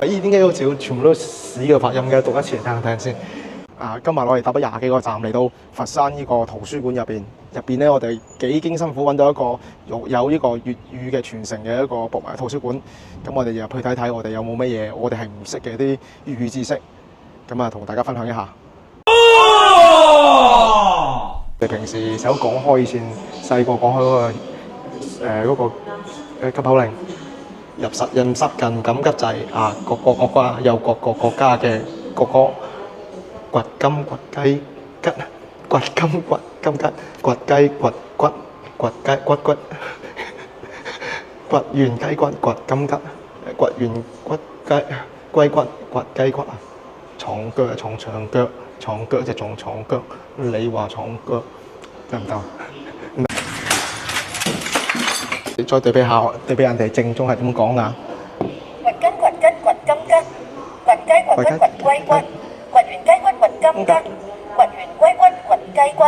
咦，點解好似全部都屎嘅發音嘅？讀一次嚟聽聽先。今日我哋搭咗20幾個站嚟到佛山呢個圖書館入邊咧，我哋幾經辛苦揾到一個有呢個粵語嘅傳承嘅一個圖書館。咁我哋入去睇睇，我哋有冇乜嘢我哋係唔識嘅啲粵語知識。咁啊，同大家分享一下。我哋平時成日講開以前細個講開嗰個急口令。入實近緊急掣各個國家有各個國家嘅國歌，掘金掘雞吉，掘金掘金吉，掘雞掘骨，掘雞骨骨，掘完雞骨掘金吉，掘完骨雞龜骨掘雞骨床腳床長腳，床腳就床腳，你話床腳得唔得？再對比下，對比人哋正宗係點講啊？掘金掘吉掘金吉，掘雞掘骨掘龜骨，掘完雞骨掘金吉，掘完龜骨掘雞骨。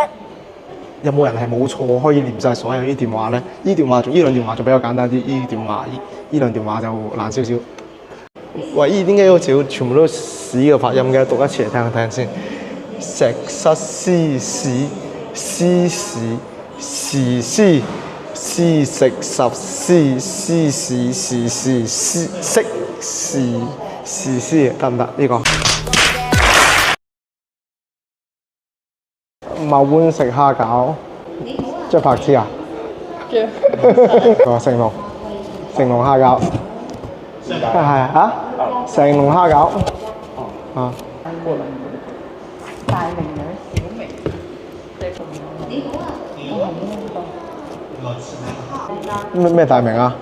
有冇人係冇錯可以念晒所有呢段話咧？呢兩段話仲比較簡單啲，呢兩段話就難少少。喂，咦，點解好似全部都屎嘅發音嘅？讀一次嚟聽聽先。石室絲屎絲屎時絲。絲食十絲絲時時時絲識時時絲得唔得？呢個茂碗食蝦餃，張柏芝啊？成龍蝦餃，係啊？成龍蝦餃啊！大明女小明，你好啊！咩大名啊？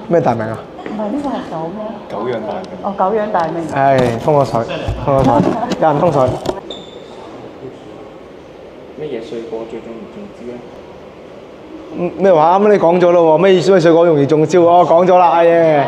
咩大名啊？唔係呢個係狗咩？久仰大名。哦，久仰大名。通咗水，有人通水。乜嘢水果最容易中招咧？咩話？啱啱你講咗咯喎，咩意思？咩水果容易中招？我講咗啦，耶。